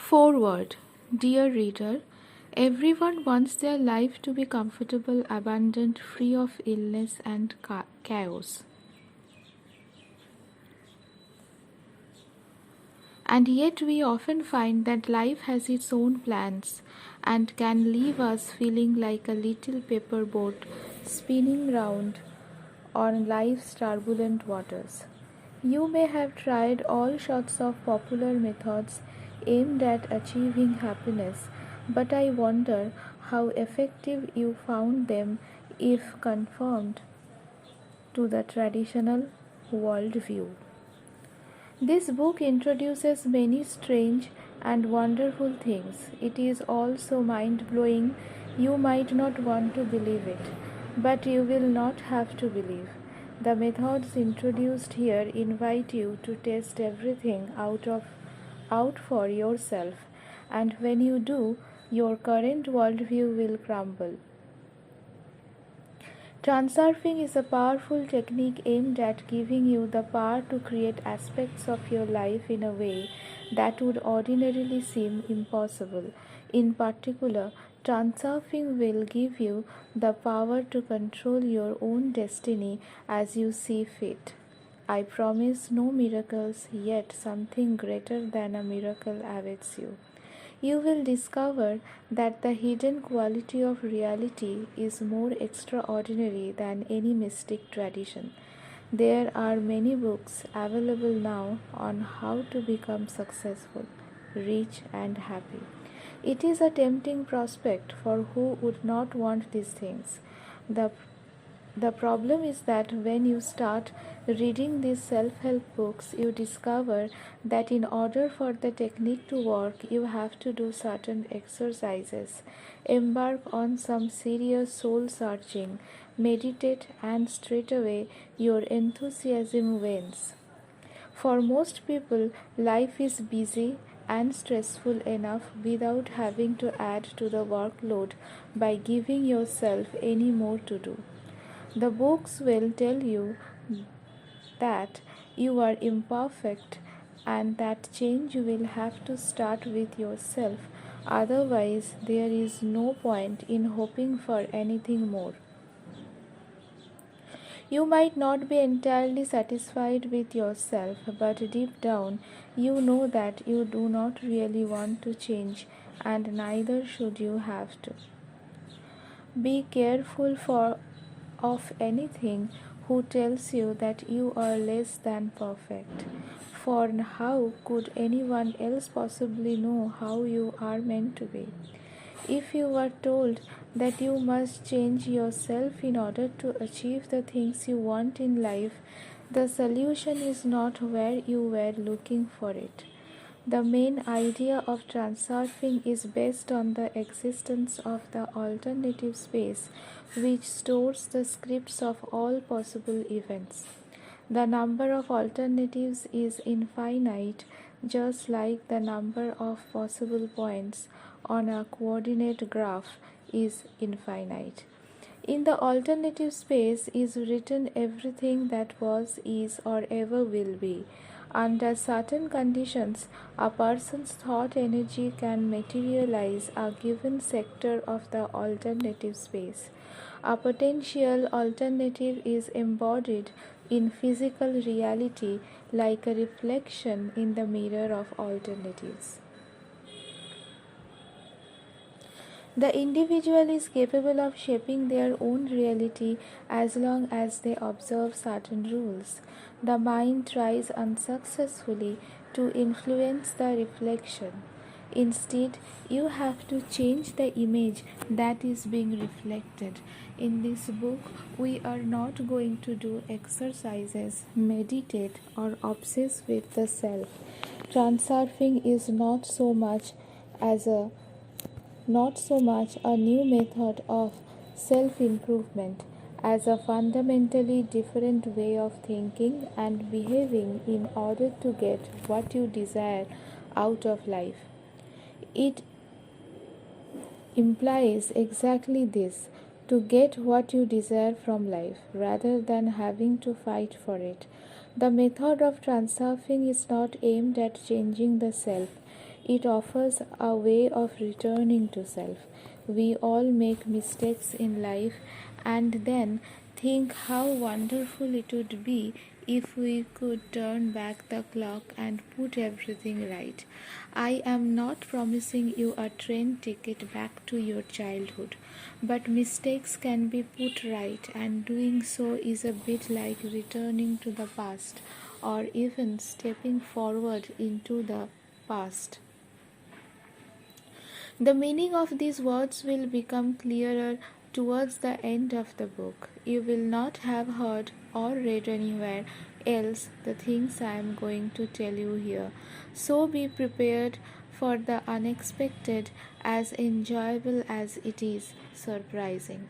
Forward. Dear reader, everyone wants their life to be comfortable, abundant, free of illness and chaos. And yet, we often find that life has its own plans and can leave us feeling like a little paper boat spinning round on life's turbulent waters. You may have tried all sorts of popular methods aimed at achieving happiness, but I wonder how effective you found them if conformed to the traditional worldview. This book introduces many strange and wonderful things. It is all so mind blowing you might not want to believe it, but you will not have to believe. The methods introduced here invite you to test everything out for yourself, and when you do, your current worldview will crumble. Transurfing is a powerful technique aimed at giving you the power to create aspects of your life in a way that would ordinarily seem impossible. In particular, Transurfing will give you the power to control your own destiny as you see fit. I promise no miracles, yet something greater than a miracle awaits you. You will discover that the hidden quality of reality is more extraordinary than any mystic tradition. There are many books available now on how to become successful, rich, and happy. It is a tempting prospect for who would not want these things. The the problem is that when you start reading these self help books, you discover that in order for the technique to work, you have to do certain exercises, embark on some serious soul searching, meditate, and straightaway your enthusiasm wanes. For most people, life is busy and stressful enough without having to add to the workload by giving yourself any more to do. The books will tell you that you are imperfect and that change will have to start with yourself, otherwise, there is no point in hoping for anything more. You might not be entirely satisfied with yourself, but deep down, you know that you do not really want to change, and neither should you have to. Be careful of anything who tells you that you are less than perfect. For how could anyone else possibly know how you are meant to be? If you were told that you must change yourself in order to achieve the things you want in life, the solution is not where you were looking for it. The main idea of transurfing is based on the existence of the alternative space, which stores the scripts of all possible events. The number of alternatives is infinite, just like the number of possible points on a coordinate graph is infinite. In the alternative space is written everything that was, is, or ever will be. Under certain conditions, a person's thought energy can materialize a given sector of the alternative space. A potential alternative is embodied in physical reality like a reflection in the mirror of alternatives. The individual is capable of shaping their own reality as long as they observe certain rules. The mind tries unsuccessfully to influence the reflection. Instead, you have to change the image that is being reflected. In this book, we are not going to do exercises, meditate, or obsess with the self. Transurfing is not so much a new method of self improvement as a fundamentally different way of thinking and behaving in order to get what you desire out of life. It implies exactly this: to get what you desire from life rather than having to fight for it. The method of transurfing is not aimed at changing the self. It offers a way of returning to self. We all make mistakes in life and then think how wonderful it would be if we could turn back the clock and put everything right. I am not promising you a train ticket back to your childhood, but mistakes can be put right, and doing so is a bit like returning to the past or even stepping forward into the past. The meaning of these words will become clearer towards the end of the book. You will not have heard or read anywhere else the things I am going to tell you here. So be prepared for the unexpected, as enjoyable as it is surprising.